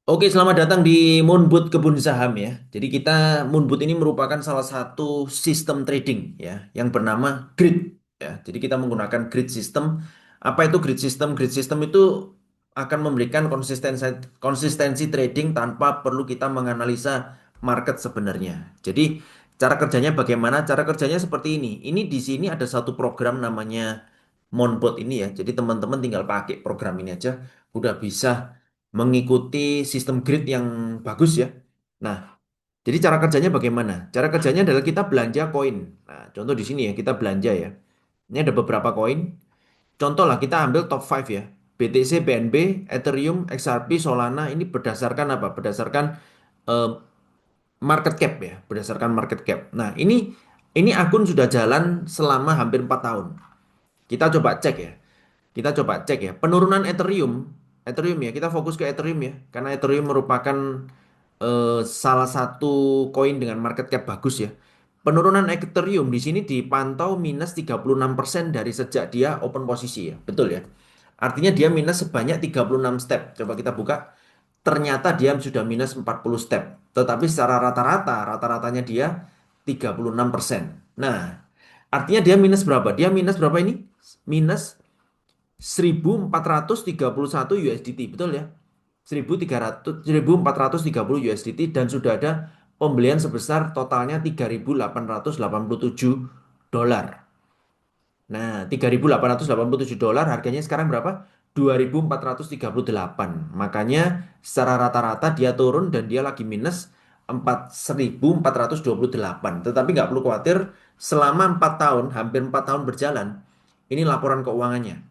Oke, selamat datang di Moonboot Kebun Saham ya. Jadi Moonboot ini merupakan salah satu sistem trading ya yang bernama grid ya. Jadi kita menggunakan grid system. Apa itu grid system? Grid system itu akan memberikan konsistensi trading tanpa perlu kita menganalisa market sebenarnya. Jadi cara kerjanya bagaimana? Cara kerjanya seperti ini. Ini di sini ada satu program namanya Moonboot ini ya. Jadi teman-teman tinggal pakai program ini aja udah bisa mengikuti sistem grid yang bagus ya. Nah, jadi cara kerjanya bagaimana? Cara kerjanya adalah kita belanja koin. Nah, contoh di sini ya, kita belanja ya. Ini ada beberapa koin. Contoh lah, kita ambil top 5 ya. BTC, BNB, Ethereum, XRP, Solana ini berdasarkan apa? Berdasarkan eh, market cap ya, berdasarkan market cap. Nah, ini akun sudah jalan selama hampir 4 tahun. Kita coba cek ya. Kita coba cek ya, penurunan Ethereum, Ethereum ya, kita fokus ke Ethereum ya, karena Ethereum merupakan salah satu koin dengan market cap bagus ya. Penurunan Ethereum di sini dipantau minus 36% dari sejak dia open posisi ya, betul ya. Artinya dia minus sebanyak 36 step. Coba kita buka. Ternyata dia sudah minus 40 step. Tetapi secara rata-rata, rata-ratanya dia 36%. Nah, artinya dia minus berapa? Dia minus berapa ini? Minus 1431 USDT, betul ya? 1430 USDT dan sudah ada pembelian sebesar totalnya 3.887 dolar. Nah, 3.887 dolar harganya sekarang berapa? 2.438. Makanya secara rata-rata dia turun dan dia lagi minus 1.428. Tetapi nggak perlu khawatir, selama 4 tahun, hampir 4 tahun berjalan, ini laporan keuangannya,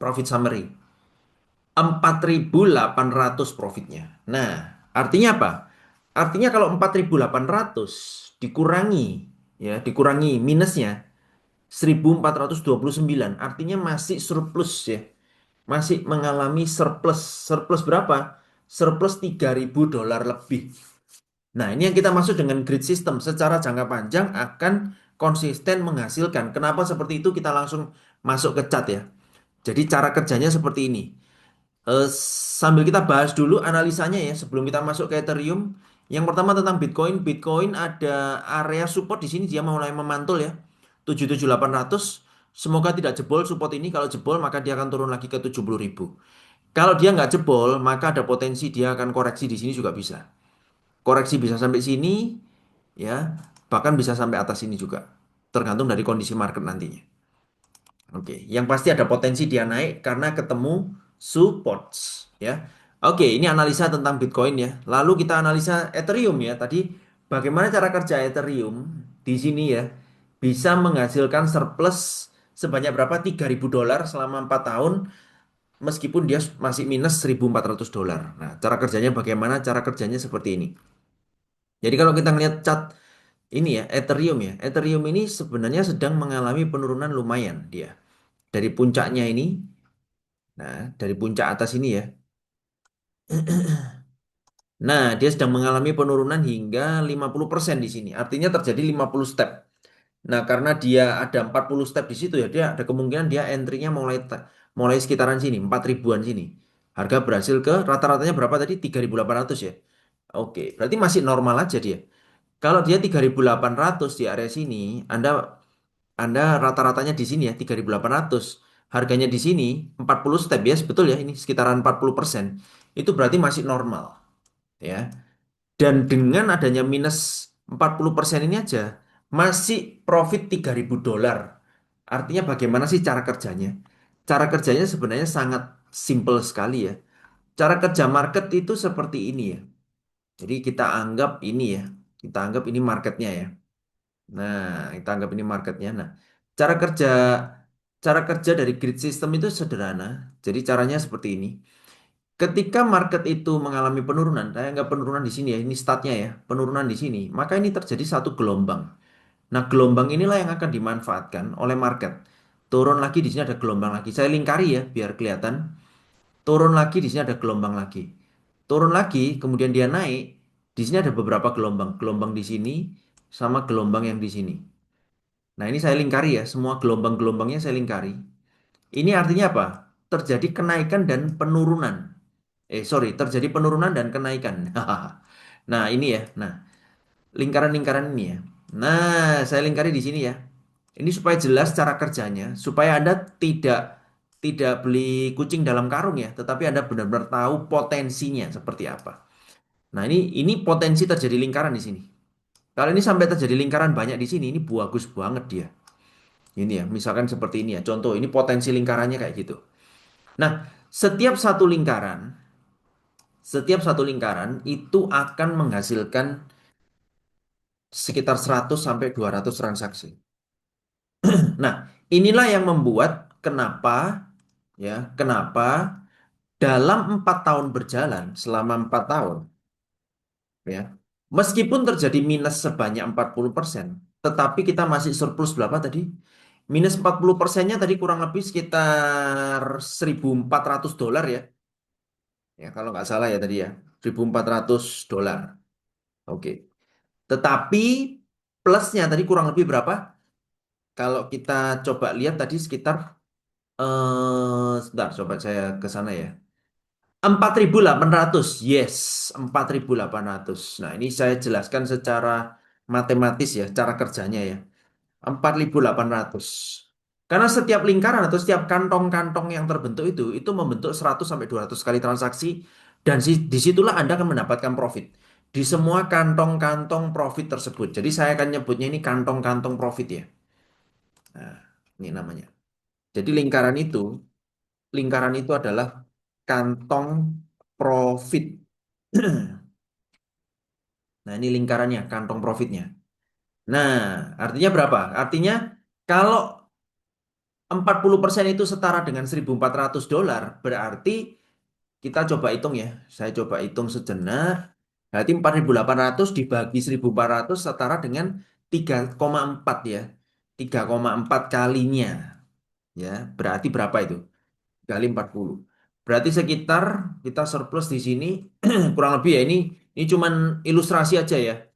profit summary. 4.800 profitnya. Nah, artinya apa? Artinya kalau 4.800 dikurangi ya, dikurangi minusnya 1.429, artinya masih surplus ya. Masih mengalami surplus. Surplus berapa? Surplus 3.000 dolar lebih. Nah, ini yang kita maksud dengan grid system. Secara jangka panjang akan konsisten menghasilkan. Kenapa seperti itu? Kita langsung masuk ke chart ya. Jadi cara kerjanya seperti ini. Sambil kita bahas dulu analisanya ya sebelum kita masuk ke Ethereum. Yang pertama tentang Bitcoin. Bitcoin ada area support di sini dia mulai memantul ya. 77.800. Semoga tidak jebol support ini. Kalau jebol maka dia akan turun lagi ke 70.000. Kalau dia nggak jebol maka ada potensi dia akan koreksi di sini juga bisa. Koreksi bisa sampai sini ya, bahkan bisa sampai atas ini juga. Tergantung dari kondisi market nantinya. Oke, yang pasti ada potensi dia naik karena ketemu supports ya. Oke, ini analisa tentang Bitcoin ya. Lalu kita analisa Ethereum ya. Tadi bagaimana cara kerja Ethereum di sini ya. Bisa menghasilkan surplus sebanyak berapa? 3.000 dolar selama 4 tahun meskipun dia masih minus 1.400 dolar. Nah, cara kerjanya bagaimana? Cara kerjanya seperti ini. Jadi kalau kita ngeliat chart ini ya, Ethereum ya. Ethereum ini sebenarnya sedang mengalami penurunan lumayan dia dari puncaknya ini. Nah, dari puncak atas ini ya. Nah, dia sedang mengalami penurunan hingga 50% di sini. Artinya terjadi 50 step. Nah, karena dia ada 40 step di situ ya, dia ada kemungkinan dia entry-nya mulai sekitaran sini, 4 ribuan sini. Harga berhasil ke rata-ratanya berapa tadi? 3.800 ya. Oke, berarti masih normal aja dia. Kalau dia 3.800 di area sini, Anda rata-ratanya di sini ya 3.800. Harganya di sini 40 step ya, betul ya ini sekitaran 40%. Itu berarti masih normal ya. Dan dengan adanya minus 40% ini aja masih profit 3.000 dolar. Artinya bagaimana sih cara kerjanya? Cara kerjanya sebenarnya sangat simple sekali ya. Cara kerja market itu seperti ini ya. Jadi kita anggap ini ya. Kita anggap ini marketnya ya. Nah, kita anggap ini marketnya. Nah, cara kerja cara kerja dari grid system itu sederhana. Jadi caranya seperti ini. Ketika market itu mengalami penurunan, saya anggap penurunan di sini ya, ini startnya ya, penurunan di sini, maka ini terjadi satu gelombang. Nah, gelombang inilah yang akan dimanfaatkan oleh market. Turun lagi di sini ada gelombang lagi. Saya lingkari ya biar kelihatan. Turun lagi di sini ada gelombang lagi. Turun lagi, kemudian dia naik. Di sini ada beberapa gelombang. Gelombang di sini sama gelombang yang di sini. Nah, ini saya lingkari ya, semua gelombang-gelombangnya saya lingkari. Ini artinya apa? Terjadi kenaikan dan penurunan. Sorry, terjadi penurunan dan kenaikan. Nah, ini ya. Nah, lingkaran-lingkaran ini ya. Nah, saya lingkari di sini ya. Ini supaya jelas cara kerjanya, supaya Anda tidak beli kucing dalam karung ya, tetapi Anda benar-benar tahu potensinya seperti apa. Nah, ini potensi terjadi lingkaran di sini. Kalau ini sampai terjadi lingkaran banyak di sini, ini bagus banget dia. Ini ya, misalkan seperti ini ya. Contoh, ini potensi lingkarannya kayak gitu. Nah, setiap satu lingkaran, setiap satu lingkaran itu akan menghasilkan sekitar 100 sampai 200 transaksi. Nah, inilah yang membuat kenapa dalam 4 tahun berjalan, selama 4 tahun, ya, meskipun terjadi minus sebanyak 40%, tetapi kita masih surplus berapa tadi? Minus 40%-nya tadi kurang lebih sekitar 1.400 dolar ya. Ya, kalau nggak salah ya tadi ya, 1.400 dolar. Oke. Tetapi plusnya tadi kurang lebih berapa? Kalau kita coba lihat tadi sekitar sebentar, coba saya ke sana ya. 4.800, yes, 4.800. Nah, ini saya jelaskan secara matematis ya, cara kerjanya ya. 4.800. Karena setiap lingkaran atau setiap kantong-kantong yang terbentuk itu membentuk 100 sampai 200 kali transaksi dan disitulah Anda akan mendapatkan profit. Di semua kantong-kantong profit tersebut. Jadi saya akan nyebutnya ini kantong-kantong profit ya. Nah, ini namanya. Jadi lingkaran itu adalah kantong profit. Nah, ini lingkarannya, kantong profitnya. Nah, artinya berapa? Artinya kalau 40% itu setara dengan 1.400 dolar, berarti kita coba hitung ya. Saya coba hitung sejenak. Berarti 4.800 dibagi 1.400 setara dengan 3,4 ya. 3,4 kalinya. Ya, berarti berapa itu? Kali 40. Berarti sekitar kita surplus di sini kurang lebih ya ini cuman ilustrasi aja ya.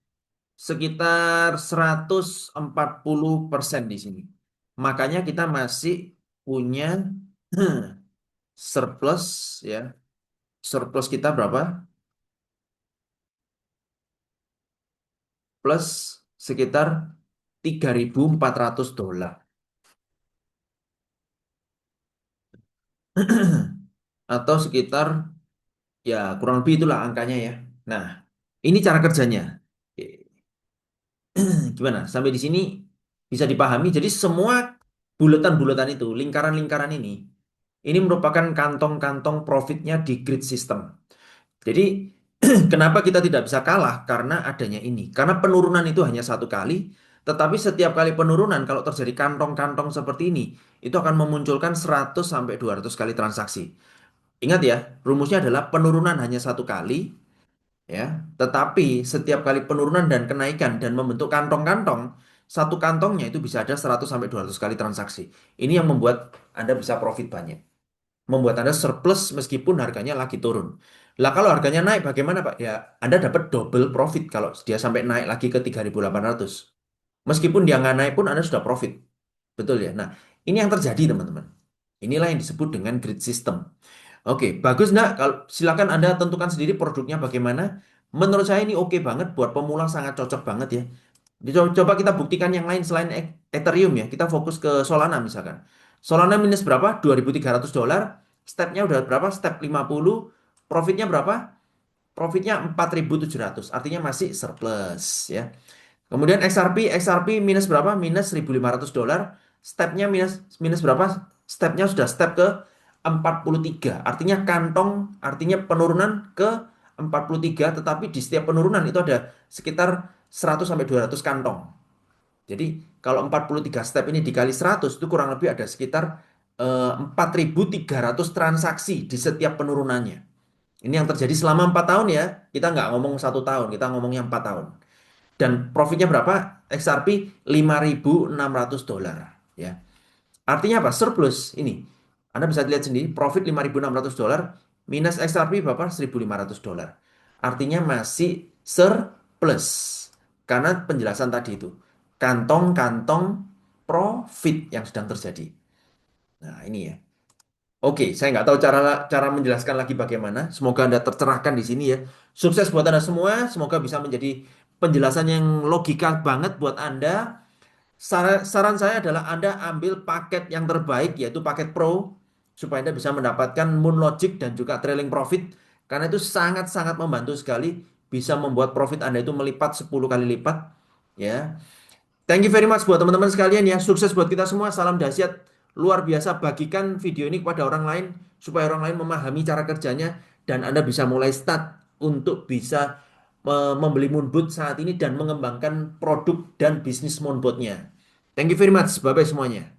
Sekitar 140% di sini. Makanya kita masih punya surplus ya. Surplus kita berapa? Plus sekitar 3.400 dolar. Atau sekitar ya kurang lebih itulah angkanya ya. Nah, ini cara kerjanya. Gimana? Sampai di sini bisa dipahami. Jadi semua bulatan-bulatan itu, lingkaran-lingkaran ini merupakan kantong-kantong profitnya di grid system. Jadi kenapa kita tidak bisa kalah? Karena adanya ini. Karena penurunan itu hanya satu kali, tetapi setiap kali penurunan kalau terjadi kantong-kantong seperti ini, itu akan memunculkan 100 sampai 200 kali transaksi. Ingat ya, rumusnya adalah penurunan hanya satu kali, ya. Tetapi setiap kali penurunan dan kenaikan dan membentuk kantong-kantong, satu kantongnya itu bisa ada 100 sampai 200 kali transaksi. Ini yang membuat Anda bisa profit banyak. Membuat Anda surplus meskipun harganya lagi turun. Lah kalau harganya naik bagaimana Pak? Ya, Anda dapat double profit kalau dia sampai naik lagi ke 3.800. Meskipun dia nggak naik pun Anda sudah profit. Betul ya? Nah, ini yang terjadi teman-teman. Inilah yang disebut dengan grid system. Oke, bagus nggak? Kalau silakan Anda tentukan sendiri produknya bagaimana. Menurut saya ini oke banget buat pemula sangat cocok banget ya. Coba kita buktikan yang lain selain Ethereum ya. Kita fokus ke Solana misalkan. Solana minus berapa? 2.300 dolar. Stepnya udah berapa? Step 50. Profitnya berapa? Profitnya 4.700. Artinya masih surplus ya. Kemudian XRP minus berapa? Minus 1.500 dolar. Stepnya minus minus berapa? Stepnya sudah step ke 43. Artinya penurunan ke 43. Tetapi di setiap penurunan itu ada sekitar 100 sampai 200 kantong. Jadi kalau 43 step ini dikali 100 itu kurang lebih ada sekitar 4.300 transaksi di setiap penurunannya. Ini yang terjadi selama 4 tahun ya. Kita nggak ngomong 1 tahun, kita ngomongnya 4 tahun. Dan profitnya berapa? XRP 5.600 dolar. Ya. Artinya apa? Surplus. Ini. Anda bisa lihat sendiri, profit 5.600 dolar minus XRP berapa? 1.500 dolar. Artinya masih surplus. Karena penjelasan tadi itu. Kantong-kantong profit yang sedang terjadi. Nah, ini ya. Oke, saya nggak tahu cara cara menjelaskan lagi bagaimana. Semoga Anda tercerahkan di sini ya. Sukses buat Anda semua. Semoga bisa menjadi penjelasan yang logika banget buat Anda. Saran saya adalah Anda ambil paket yang terbaik yaitu paket Pro supaya Anda bisa mendapatkan Moon Logic dan juga trailing profit karena itu sangat-sangat membantu sekali bisa membuat profit Anda itu melipat 10 kali lipat ya. Thank you very much buat teman-teman sekalian ya. Sukses buat kita semua. Salam dahsyat luar biasa. Bagikan video ini kepada orang lain supaya orang lain memahami cara kerjanya dan Anda bisa mulai start untuk bisa membeli Moonboot saat ini dan mengembangkan produk dan bisnis Moonbootnya. Thank you very much. Bye bye semuanya.